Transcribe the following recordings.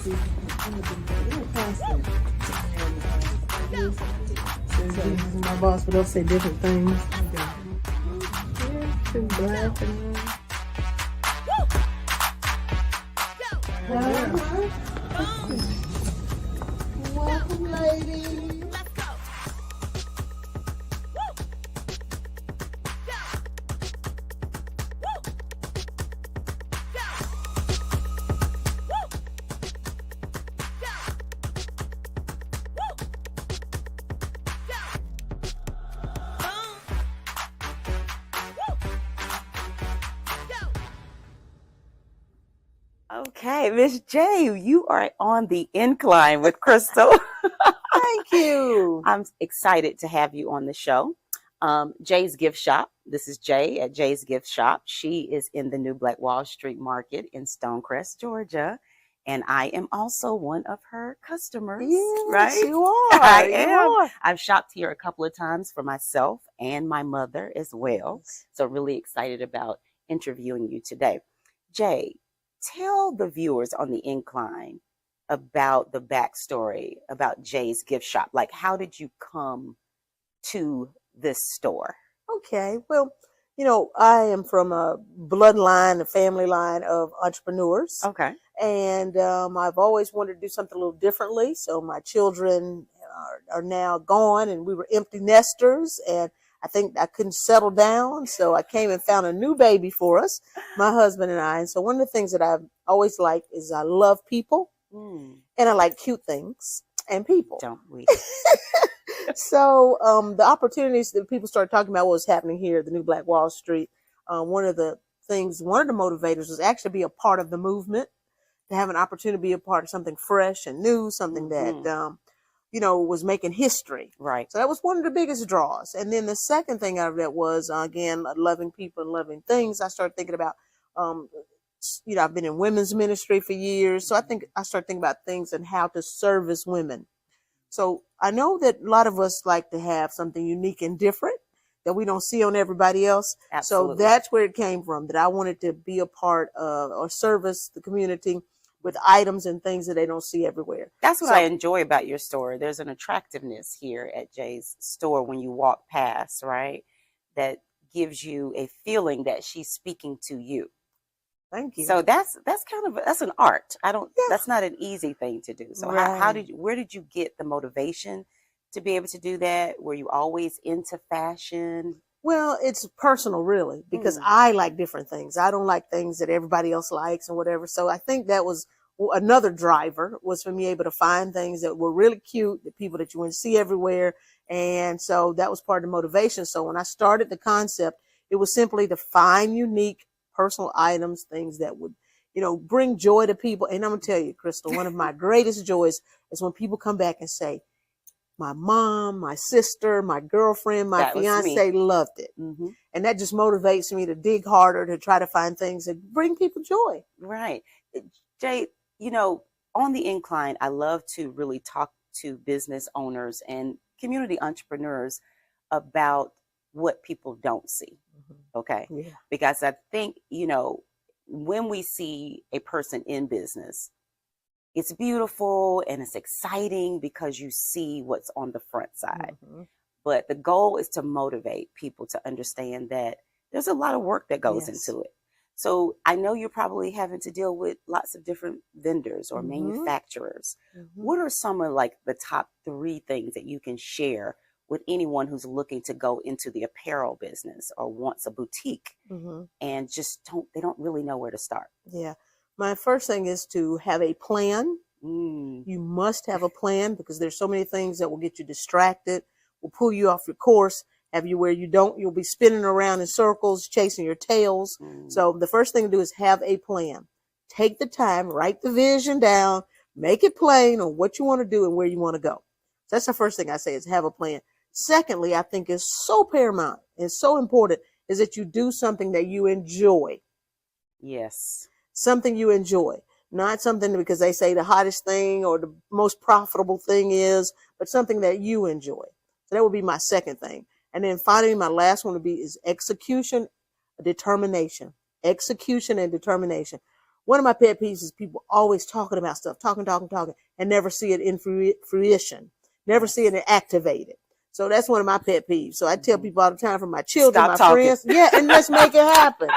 See, we're past that. Since my boss would also say different things. Yeah, too black and welcome, ladies. Okay, Miss J, you are on the incline with Crystal. Thank you. I'm excited to have you on the show. Jay's Gift Shop. This is Jay at Jay's Gift Shop. She is in the New Black Wall Street Market in Stonecrest, Georgia. And I am also one of her customers. Yes, right? you are. I You am. are. I've shopped here a couple of times for myself and my mother as well. Yes. So really excited about interviewing you today. Jay, tell the viewers on the incline about the backstory about Jay's Gift Shop. Like, how did you come to this store? Okay, well, you know, I am from a bloodline, a family line of entrepreneurs. Okay. And I've always wanted to do something a little differently. So my children are now gone, and we were empty nesters, and I think I couldn't settle down. So I came and found a new baby for us, my husband and I. And so one of the things that I've always liked is I love people, and I like cute things and people. Don't we? So the opportunities that people started talking about what was happening here at the New Black Wall Street, one of the motivators was actually be a part of the movement, to have an opportunity to be a part of something fresh and new, something that, was making history. Right. So that was one of the biggest draws. And then the second thing out of that was, again, loving people and loving things. I started thinking about, I've been in women's ministry for years. So I started thinking about things and how to service women. So I know that a lot of us like to have something unique and different that we don't see on everybody else. Absolutely. So that's where it came from, that I wanted to be a part of or service the community with items and things that they don't see everywhere. That's what I enjoy about your store. There's an attractiveness here at Jay's store when you walk past, right? That gives you a feeling that she's speaking to you. Thank you. So that's an art. That's not an easy thing to do. So Right. where did you get the motivation to be able to do that? Were you always into fashion? Well, it's personal, really, because I like different things. I don't like things that everybody else likes and whatever. So I think that was another driver, was for me able to find things that were really cute, the people that you wouldn't see everywhere. And so that was part of the motivation. So when I started the concept, it was simply to find unique personal items, things that would, bring joy to people. And I'm going to tell you, Crystal, one of my greatest joys is when people come back and say, my mom, my sister, my girlfriend, my fiance loved it. Mm-hmm. And that just motivates me to dig harder, to try to find things that bring people joy. Right. Jay, on the incline, I love to really talk to business owners and community entrepreneurs about what people don't see. Mm-hmm. Okay. Yeah. Because I think, when we see a person in business, it's beautiful and it's exciting because you see what's on the front side. Mm-hmm. But the goal is to motivate people to understand that there's a lot of work that goes into it. So I know you're probably having to deal with lots of different vendors or manufacturers. Mm-hmm. What are some of the top 3 things that you can share with anyone who's looking to go into the apparel business or wants a boutique and they don't really know where to start? Yeah. My first thing is to have a plan. You must have a plan, because there's so many things that will get you distracted, will pull you off your course, have you where you'll be spinning around in circles, chasing your tails. So the first thing to do is have a plan. Take the time, write the vision down, make it plain on what you want to do and where you want to go. So that's the first thing I say, is have a plan. Secondly, I think is so paramount and so important is that you do something that you enjoy. Yes. Something you enjoy, not something because they say the hottest thing or the most profitable thing is, but something that you enjoy. So that would be my second thing. And then finally, my last one would be is execution, determination. Execution and determination. one of my pet peeves is people always talking about stuff, talking, and never see it in fruition, never see it activated. So that's one of my pet peeves. So I tell people all the time, from my children, Stop my talking. friends, yeah, and let's make it happen.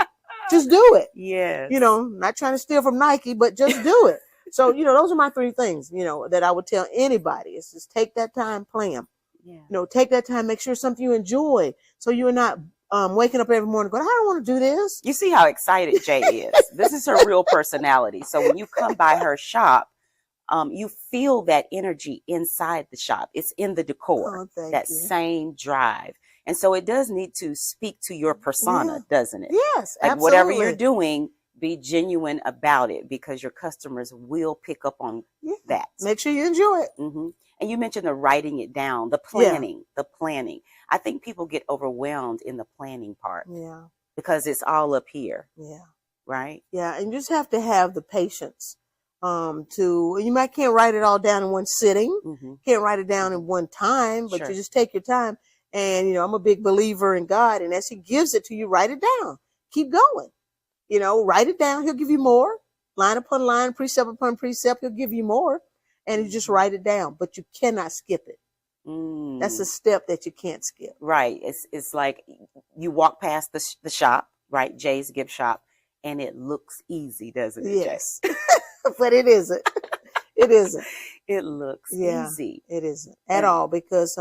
Just do it. Yes. You know, not trying to steal from Nike, but just do it. So, you know, those are my 3 things, you know, that I would tell anybody. It's just take that time, plan. Yeah. You know, take that time, make sure it's something you enjoy. So you're not waking up every morning going, I don't want to do this. You see how excited Jay is. This is her real personality. So when you come by her shop, you feel that energy inside the shop. It's in the decor, that same drive. And so it does need to speak to your persona, doesn't it? Yes, like absolutely. Whatever you're doing, be genuine about it, because your customers will pick up on that. Make sure you enjoy it. Mm-hmm. And you mentioned the writing it down, the planning, the planning. I think people get overwhelmed in the planning part. Yeah. Because it's all up here. Yeah. Right? Yeah. And you just have to have the patience you can't write it all down in one sitting. Mm-hmm. Can't write it down in one time, but you just take your time. And, you know, I'm a big believer in God. And as he gives it to you, write it down. Keep going. You know, write it down. He'll give you more. Line upon line, precept upon precept. He'll give you more. And you just write it down. But you cannot skip it. That's a step that you can't skip. Right. It's like you walk past the shop, right? Jay's gift shop. And it looks easy, doesn't it, yes. Jay? But it isn't. It isn't. It looks easy. It isn't at all, because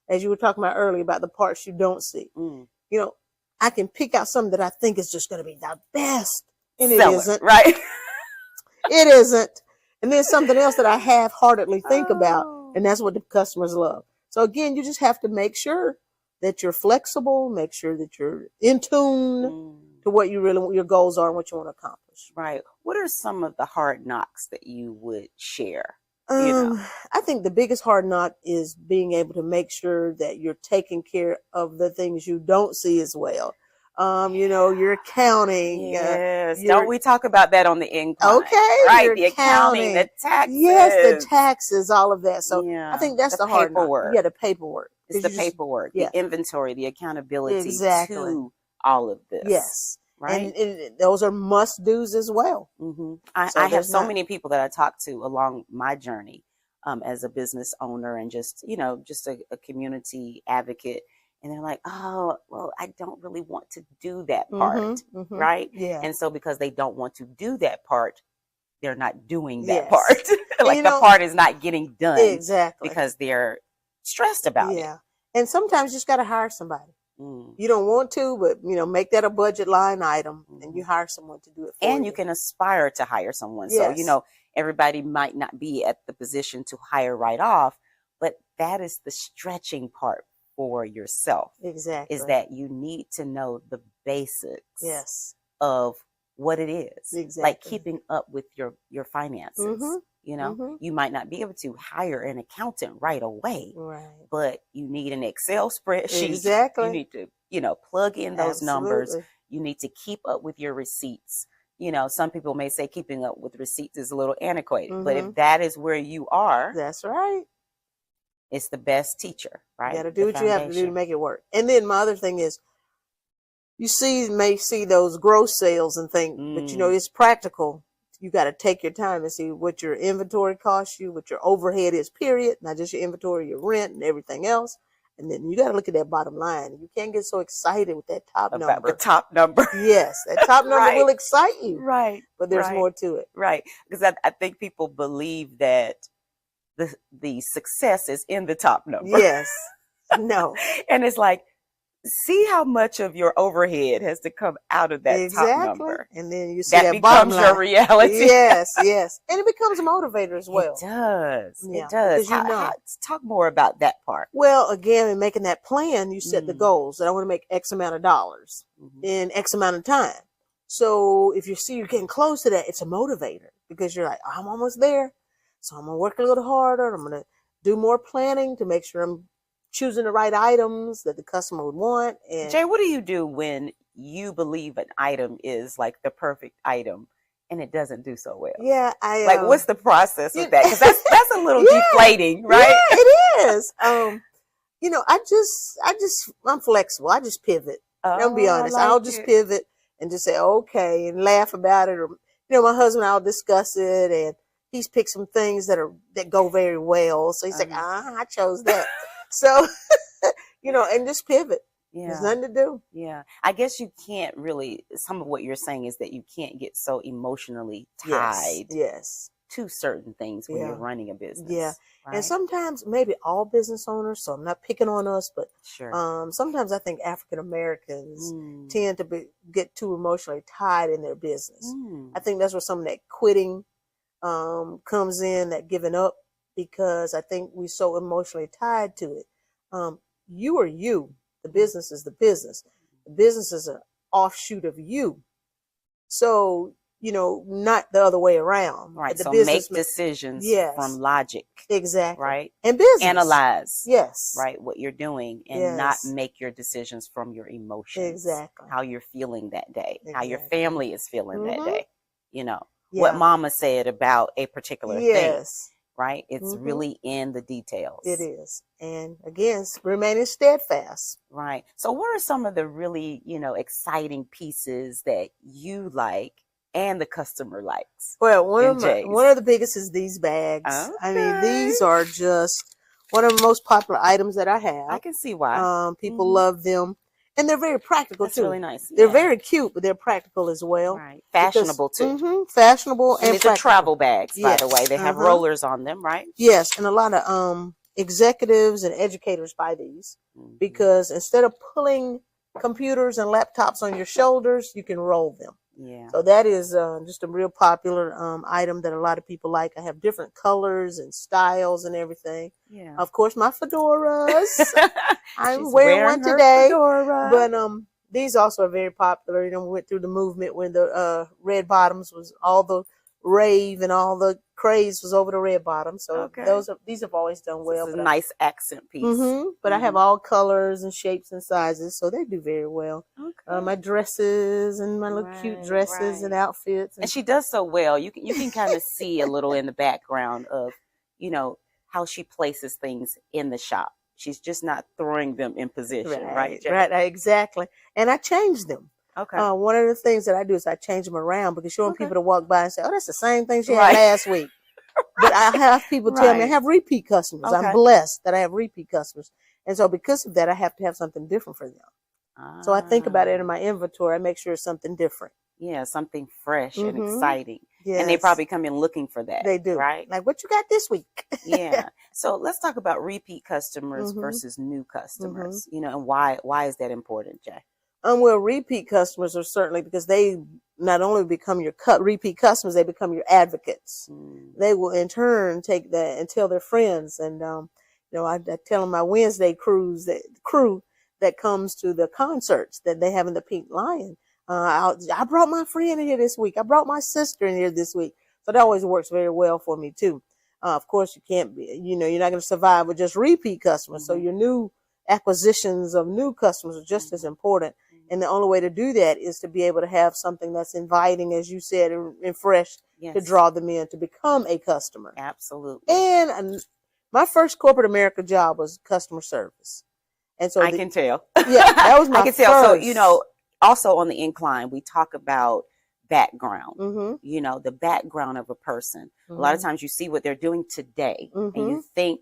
as you were talking about earlier about the parts you don't see, you know, I can pick out something that I think is just going to be the best, and it isn't. Right? It isn't. And then something else that I half-heartedly think about, and that's what the customers love. So again, you just have to make sure that you're flexible, make sure that you're in tune to what you really want, your goals are, and what you want to accomplish. Right. What are some of the hard knocks that you would share? I think the biggest hard knock is being able to make sure that you're taking care of the things you don't see as well. You know, your accounting. Yes. Don't we talk about that on the Incline? Okay. Right. The accounting, the taxes. Yes, the taxes, all of that. So I think that's the hard paperwork. knock. Yeah, the paperwork. It's the paperwork, the inventory, the accountability to all of this. Yes. Right. And those are must do's as well. Mm-hmm. I have so many people that I talk to along my journey as a business owner and just, you know, just a community advocate. And they're like, oh, well, I don't really want to do that part. Right. Yeah. And so because they don't want to do that part, they're not doing that part. Like the part is not getting done. Exactly. Because they're stressed about it. Yeah. And sometimes you just got to hire somebody. You don't want to, but, you know, make that a budget line item and you hire someone to do it for you. And you can aspire to hire someone. So, you know, everybody might not be at the position to hire right off, but that is the stretching part for yourself. Exactly. Is that you need to know the basics of what it is. Exactly. Like keeping up with your finances. You know, you might not be able to hire an accountant right away, but you need an Excel spreadsheet. Exactly. You need to, you know, plug in those numbers. You need to keep up with your receipts. You know, some people may say keeping up with receipts is a little antiquated, but if that is where you are, that's right. It's the best teacher, right? You got to do what you have to do to make it work. And then my other thing is, you may see those gross sales and think, but you know, it's practical. You got to take your time and see what your inventory costs you, what your overhead is, period. Not just your inventory, your rent and everything else. And then you got to look at that bottom line. You can't get so excited with that top number. About the top number. Yes, that top number will excite you. Right. But there's more to it. Right. Because I think people believe that the success is in the top number. Yes. No. And it's like, see how much of your overhead has to come out of that top number. And then you see that becomes your reality. Yes, yes. And it becomes a motivator as well. It does. Yeah, it does. Talk more about that part. Well, again, in making that plan, you set the goals. That I want to make X amount of dollars in X amount of time. So if you see you're getting close to that, it's a motivator because you're like, I'm almost there. So I'm going to work a little harder. I'm going to do more planning to make sure I'm choosing the right items that the customer would want. And Jay, what do you do when you believe an item is like the perfect item and it doesn't do so well? Yeah, like what's the process with that? Because that's a little deflating, right? Yeah, it is. You know, I'm flexible. I just pivot. I'll be honest. I'll just pivot and just say okay and laugh about it, or my husband and I'll discuss it, and he's picked some things that go very well. So he's like, I chose that. So, and just pivot. Yeah. There's nothing to do. Yeah. I guess you can't really, some of what you're saying is that you can't get so emotionally tied Yes. to certain things when you're running a business. Yeah. Right? And sometimes maybe all business owners, so I'm not picking on us, but sure. Sometimes I think African Americans tend to get too emotionally tied in their business. I think that's where some of that quitting comes in, that giving up, because I think we're so emotionally tied to it. You are you. The business is the business. The business is an offshoot of you. So, not the other way around. Right. The so business make decisions from logic. Exactly. Right. And business. Analyze. Yes. Right. What you're doing, and not make your decisions from your emotions. Exactly. How you're feeling that day. How your Exactly. family is feeling that day. Yeah. What mama said about a particular thing. Right? It's really in the details. It is. And again, remaining steadfast. Right. So what are some of the really, exciting pieces that you like and the customer likes? Well, one of the biggest is these bags. Okay. I mean, these are just one of the most popular items that I have. I can see why. People love them. And they're very practical, That's too. Really nice. They're very cute, but they're practical as well. Right. Fashionable, too. Fashionable and these are travel bags, by the way. They have rollers on them, right? Yes. And a lot of executives and educators buy these because instead of pulling computers and laptops on your shoulders, you can roll them. Yeah. So that is just a real popular item that a lot of people like. I have different colors and styles and everything. Yeah. Of course, my fedoras. I'm wearing one today. Fedora. But these also are very popular. We went through the movement when the red bottoms was all the rave and all the craze was over the red bottoms. So these have always done well. It's a nice accent piece. But I have all colors and shapes and sizes, so they do very well. Okay. My dresses and my little cute dresses and outfits. And she does so well. You can kind of see a little in the background of, how she places things in the shop. She's just not throwing them in position, right? Right, exactly. And I change them. Okay. One of the things that I do is I change them around because you want people to walk by and say, oh, that's the same thing she had last week. But I have people tell me I have repeat customers. I'm blessed that I have repeat customers. And so because of that, I have to have something different for them. So I think about it in my inventory. I make sure it's something different. Yeah, something fresh and exciting. Yes. And they probably come in looking for that. They do. Right? Like, what you got this week? Yeah. So let's talk about repeat customers versus new customers, and why is that important, Jay? Well, repeat customers are certainly because they not only become your repeat customers, they become your advocates. They will in turn take that and tell their friends. And, I tell them my Wednesday crew that comes to the concerts that they have in the Pink Lion. I brought my friend in here this week. I brought my sister in here this week. So that always works very well for me too. Of course, you can't be, you're not going to survive with just repeat customers. So your new acquisitions of new customers are just as important. And the only way to do that is to be able to have something that's inviting, as you said, and fresh to draw them in to become a customer. Absolutely. And my first corporate America job was customer service. And so I can tell. Yeah, that was my first. Tell. So, also on the Incline, we talk about background, the background of a person. A lot of times you see what they're doing today and you think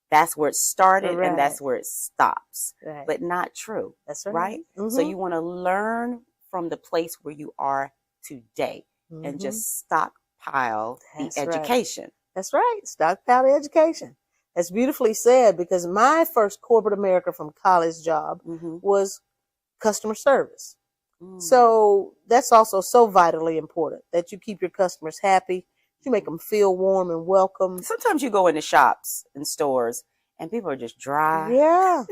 that's where it started and that's where it stops, but not true. That's right? So you want to learn from the place where you are today and just stockpile the education. That's right. Stockpile the education. That's beautifully said, because my first corporate America from college job was customer service. So that's also so vitally important that you keep your customers happy. You make them feel warm and welcome. Sometimes you go into shops and stores and people are just dry. Yeah.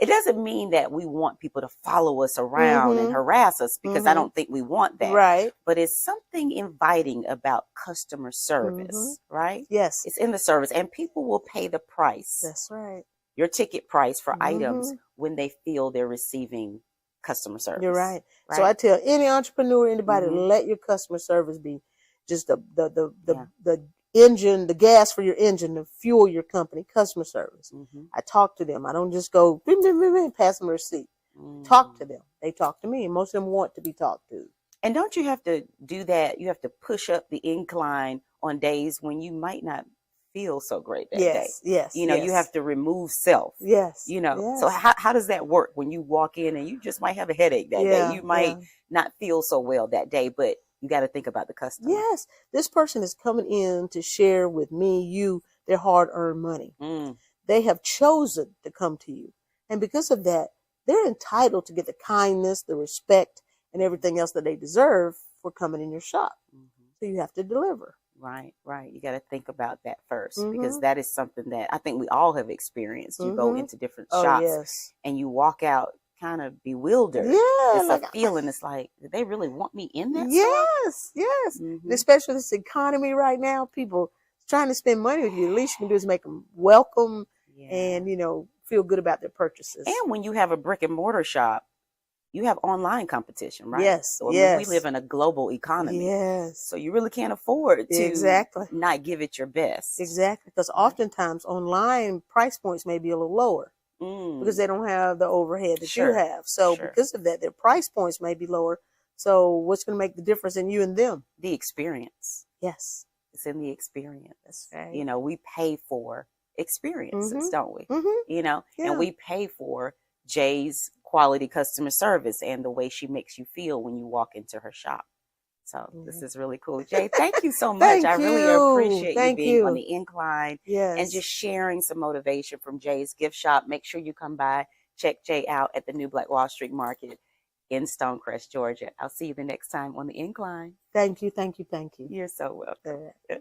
It doesn't mean that we want people to follow us around and harass us, because I don't think we want that. Right. But it's something inviting about customer service, right? Yes. It's in the service, and people will pay the price. That's right. Your ticket price for items when they feel they're receiving customer service. You're right. So I tell any entrepreneur, anybody, let your customer service be just the engine, the gas for your engine to fuel your company. Customer service. I talk to them. I don't just go pass them a receipt. Talk to them. They talk to me, and most of them want to be talked to. And don't you have to do that? You have to push up the incline on days when you might not feel so great that day. Yes. You know, you have to remove self. Yes. You know, so how does that work when you walk in and you just might have a headache that day? You might not feel so well that day, but you got to think about the customer. Yes. This person is coming in to share with me, you, their hard-earned money. They have chosen to come to you. And because of that, they're entitled to get the kindness, the respect, and everything else that they deserve for coming in your shop. So you have to deliver. Right. You got to think about that first, because that is something that I think we all have experienced. You go into different shops and you walk out kind of bewildered. It's like a feeling. It's like, did they really want me in that store? Yes. Especially this economy right now, people trying to spend money with you. The least you can do is make them welcome and, you know, feel good about their purchases. And when you have a brick and mortar shop, you have online competition, right? Yes. So I mean, we live in a global economy. Yes. So you really can't afford to not give it your best. Exactly. Because oftentimes online price points may be a little lower because they don't have the overhead that you have. So because of that, their price points may be lower. So what's going to make the difference in you and them? The experience. Yes. It's in the experience. That's right. You know, we pay for experiences, don't we? You know, and we pay for Jay's quality customer service and the way she makes you feel when you walk into her shop. So this is really cool. Jay, thank you so much. I really appreciate you being on the Incline and just sharing some motivation from Jay's gift shop. Make sure you come by, check Jay out at the New Black Wall Street Market in Stonecrest, Georgia. I'll see you the next time on the Incline. Thank you. You're so welcome. Okay.